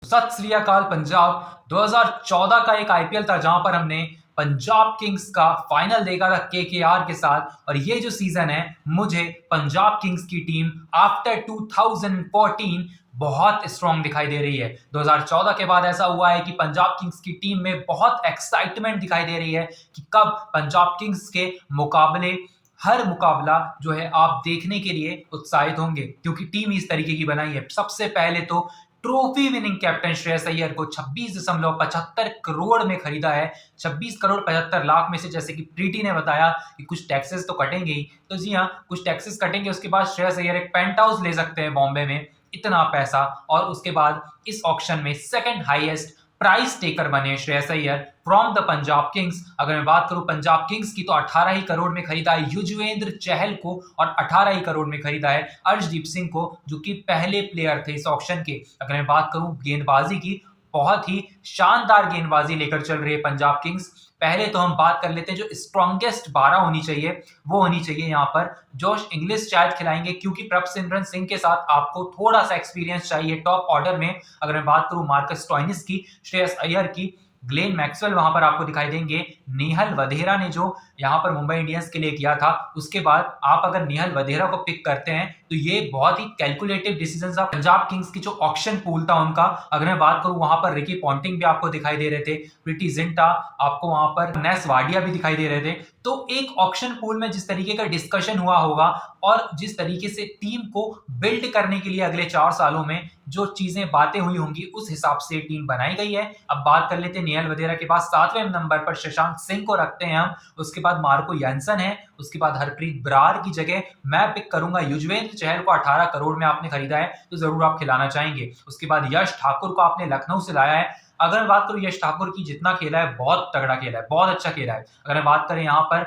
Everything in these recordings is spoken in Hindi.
सत श्री अकाल पंजाब। 2014 का एक आईपीएल था जहां पर हमने पंजाब किंग्स का फाइनल देखा था केकेआर के साथ। और ये जो सीजन है, मुझे पंजाब किंग्स की टीम आफ्टर 2014 बहुत स्ट्रांग दिखाई दे रही है। 2014 के बाद ऐसा हुआ है कि पंजाब किंग्स की टीम में बहुत एक्साइटमेंट दिखाई दे रही है कि कब पंजाब किंग्स के मुकाबले हर मुकाबला जो है आप देखने के लिए उत्साहित होंगे, क्योंकि टीम इस तरीके की बनाई है। सबसे पहले तो trophy winning captain Shreyas Iyer को 26.75 करोड़ में खरीदा है। 26 करोड़ 75 लाख में से, जैसे कि प्रीति ने बताया कि कुछ टैक्सेस तो कटेंगे ही, तो जी हाँ, कुछ टैक्सेस कटेंगे। उसके बाद श्रेयस अय्यर एक पेंट हाउस ले सकते हैं बॉम्बे में, इतना पैसा। और उसके बाद इस ऑक्शन में सेकंड हाईएस्ट प्राइस टेकर बने Shreyas Iyer from the Punjab Kings. अगर मैं बात करूं पंजाब किंग्स की, तो 18 ही करोड़ में खरीदा है युजवेंद्र चहल को और 18 ही करोड़ में खरीदा है अर्शदीप सिंह को, जो कि पहले प्लेयर थे इस ऑक्शन के। अगर मैं बात करूं गेंदबाजी की, बहुत ही शानदार गेंदबाजी लेकर चल रही है पंजाब किंग्स। पहले तो हम बात कर लेते हैं जो स्ट्रॉन्गेस्ट 12 होनी चाहिए, वो होनी चाहिए यहाँ पर जोश इंग्लिश शायद खिलाएंगे, क्योंकि प्रभसिमरन सिंह के साथ आपको थोड़ा सा एक्सपीरियंस चाहिए टॉप ऑर्डर में। अगर मैं बात करूं मार्कस स्टोइनिस की, श्रेयस अय्यर की, ग्लेन मैक्सवेल वहां पर आपको दिखाई देंगे। नेहल वधेरा ने जो यहाँ पर मुंबई इंडियंस के लिए किया था, उसके बाद आप अगर नेहल वधेरा को पिक करते हैं तो ये बहुत ही कैलकुलेटिव डिसीजन था पंजाब किंग्स की। जो ऑक्शन पूल था उनका, अगर मैं बात करूं, वहां पर रिकी पॉन्टिंग भी आपको दिखाई दे रहे थे, प्रीति जिंटा, आपको वहां पर नेस वाडिया भी दिखाई दे रहे थे। तो एक ऑक्शन पूल में जिस तरीके का डिस्कशन हुआ होगा और जिस तरीके से टीम को बिल्ड करने के लिए अगले 4 सालों में जो चीजें बातें हुई होंगी, उस हिसाब से टीम बनाई गई है। अब बात कर लेते हैं नेहल वधेरा के बाद 7वें नंबर पर शशांक सिंह को रखते हैं हम। उसके बाद मार्को यानसन है। उसके बाद हरप्रीत बरार की जगह मैं पिक करूंगा युजवेंद्र चहल को। 18 करोड़ में आपने खरीदा है तो जरूर आप खिलाना चाहेंगे। उसके बाद यश ठाकुर को आपने लखनऊ से लाया है। अगर मैं बात करूं यश ठाकुर की, जितना खेला है बहुत तगड़ा खेला है, बहुत अच्छा खेला है। अगर मैं बात करें यहाँ पर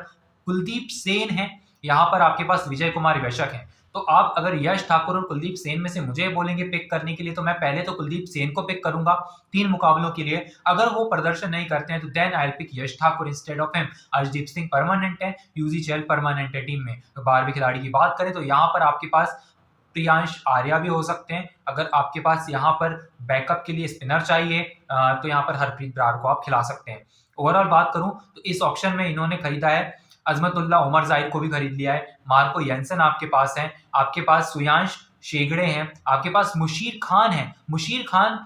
कुलदीप सेन है, यहाँ पर आपके पास विजय कुमार वैशक है। तो आप अगर यश ठाकुर और कुलदीप सेन में से मुझे बोलेंगे पिक करने के लिए, तो मैं पहले तो कुलदीप सेन को पिक करूंगा 3 मुकाबलों के लिए। अगर वो प्रदर्शन नहीं करते हैं तो then I pick Yash Thakur instead of him. Arshdeep Singh permanent है, यूजी चहल परमानेंट है टीम में। तो 12वीं खिलाड़ी की बात करें तो यहाँ पर आपके पास प्रियांश आर्या भी हो सकते हैं। अगर आपके पास यहाँ पर बैकअप के लिए स्पिनर चाहिए तो यहाँ पर हरप्रीत बरार को आप खिला सकते हैं। ओवरऑल बात करूं तो इस ऑक्शन में इन्होंने खरीदा है अजमतुल्ला उमर जाहिद को भी खरीद लिया है, मार्को येंसन आपके पास है, आपके पास सुयांश शेगड़े हैं, आपके पास मुशीर खान है। मुशीर खान,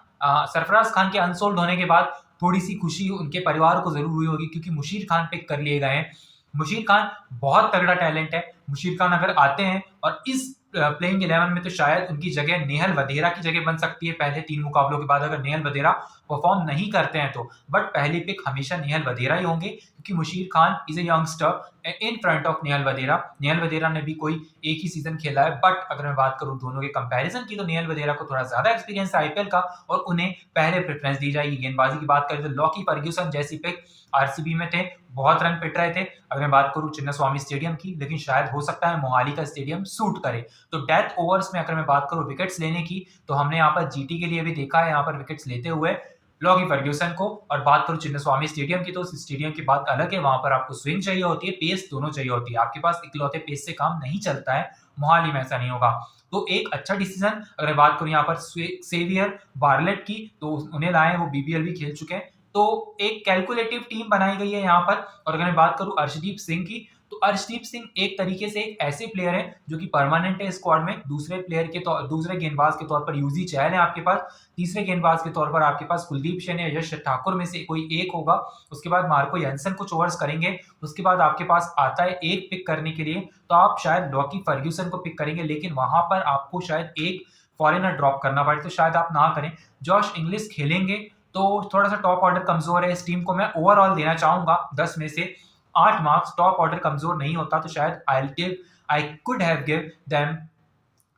सरफराज खान के अनसोल्ड होने के बाद थोड़ी सी खुशी उनके परिवार को जरूर हुई होगी, क्योंकि मुशीर खान पिक कर लिए गए हैं। मुशीर खान बहुत तगड़ा टैलेंट है। मुशीर खान अगर आते हैं और इस प्लेइंग 11 में, तो शायद उनकी जगह नेहल वधेरा की जगह बन सकती है पहले 3 मुकाबलों के बाद, अगर नेहल वधेरा परफॉर्म नहीं करते हैं तो। बट पहली पिक हमेशा नेहल वधेरा ही होंगे, क्योंकि Musheer Khan is a youngster in front of Nehal Wadhera. Nehal Wadhera ने भी कोई एक ही सीजन खेला है, बट अगर मैं बात करूं दोनों के कंपैरिजन की, तो नेहल वधेरा को थोड़ा ज्यादा एक्सपीरियंस है आईपीएल का और उन्हें पहले प्रेफरेंस दी जाएगी। गेंदबाजी की बात करें तो लॉकी फर्ग्यूसन जैसी पिक आरसीबी में थे, बहुत रन पिट रहे थे। अगर मैं बात करूं चिन्नास्वामी स्टेडियम की, लेकिन शायद हो सकता है मोहाली का स्टेडियम सूट करे। तो डेथ ओवर्स में अगर मैं बात करूं विकेट्स लेने की, तो हमने यहाँ पर जीटी के लिए भी देखा है यहाँ पर विकेट्स लेते हुए लॉकी फर्ग्यूसन को। और बात करूं चिन्नास्वामी स्टेडियम की, तो स्टेडियम की बात अलग है, वहां पर आपको स्विंग चाहिए होती है, पेस दोनों चाहिए होती है। आपके पास इकलौते पेस से काम नहीं चलता है, मोहाली में ऐसा नहीं होगा। तो एक अच्छा डिसीजन। अगर बात करूं यहाँ पर सेवियर बार्लेट की, तो उन्हें लाए, वो बीबीएल भी खेल चुके हैं। तो एक कैलकुलेटिव टीम बनाई गई है यहाँ पर। और अगर मैं बात करूं अर्शदीप सिंह की, तो अर्शदीप सिंह एक तरीके से एक ऐसे प्लेयर है जो कि परमानेंट है स्क्वाड में। दूसरे गेंदबाज के तौर पर यूजी चहल है आपके पास, तीसरे गेंदबाज के तौर पर आपके पास कुलदीप सेन या यश ठाकुर में से कोई एक होगा। उसके बाद मार्को येंसन कुछ ओवर्स करेंगे। उसके बाद आपके पास आता है एक पिक करने के लिए, तो आप शायद लॉकी फर्ग्यूसन को पिक करेंगे, लेकिन वहां पर आपको शायद एक फॉरेनर ड्रॉप करना पड़े, तो शायद आप ना करें। जॉश इंग्लिश खेलेंगे तो थोड़ा सा टॉप ऑर्डर कमजोर है इस टीम को। मैं ओवरऑल देना चाहूंगा 10 में से 8 मार्क्स। टॉप ऑर्डर कमजोर नहीं होता तो शायद I could have give them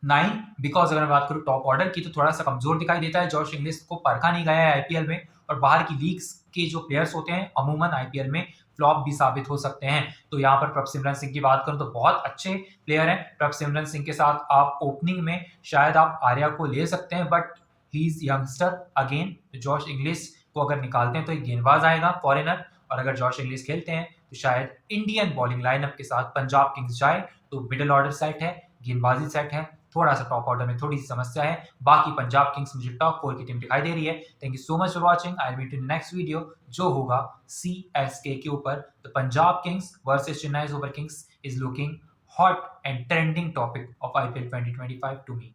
9, because अगर मैं बात करूं टॉप ऑर्डर की, तो थोड़ा सा कमजोर दिखाई देता है। जॉश इंग्लिश को परखा नहीं गया है आईपीएल में, और बाहर की लीग्स के जो प्लेयर्स होते हैं अमूमन आईपीएल में फ्लॉप भी साबित हो सकते हैं। तो यहाँ पर प्रभसिमरन सिंह की बात करूं तो बहुत अच्छे प्लेयर हैं। प्रभसिमरन सिंह के साथ आप ओपनिंग में शायद आप आर्या को ले सकते हैं, but he is youngster again. Josh Inglis को अगर निकालते हैं तो एक गेंदबाज आएगा फॉरेनर, और अगर जॉश इंग्लिश खेलते हैं तो शायद इंडियन बॉलिंग लाइनअप के साथ पंजाब किंग्स जाए। तो मिडिल ऑर्डर सेट है, गेंदबाजी सेट है, थोड़ा सा टॉप ऑर्डर में थोड़ी सी समस्या है। बाकी पंजाब किंग्स मुझे टॉप 4 की टीम दिखाई दे रही है। Thank you so much for watching. I will meet in next video जो होगा CSK के ऊपर। तो Punjab Kings versus Chennai Super Kings is looking hot and trending topic of IPL 2025 to me.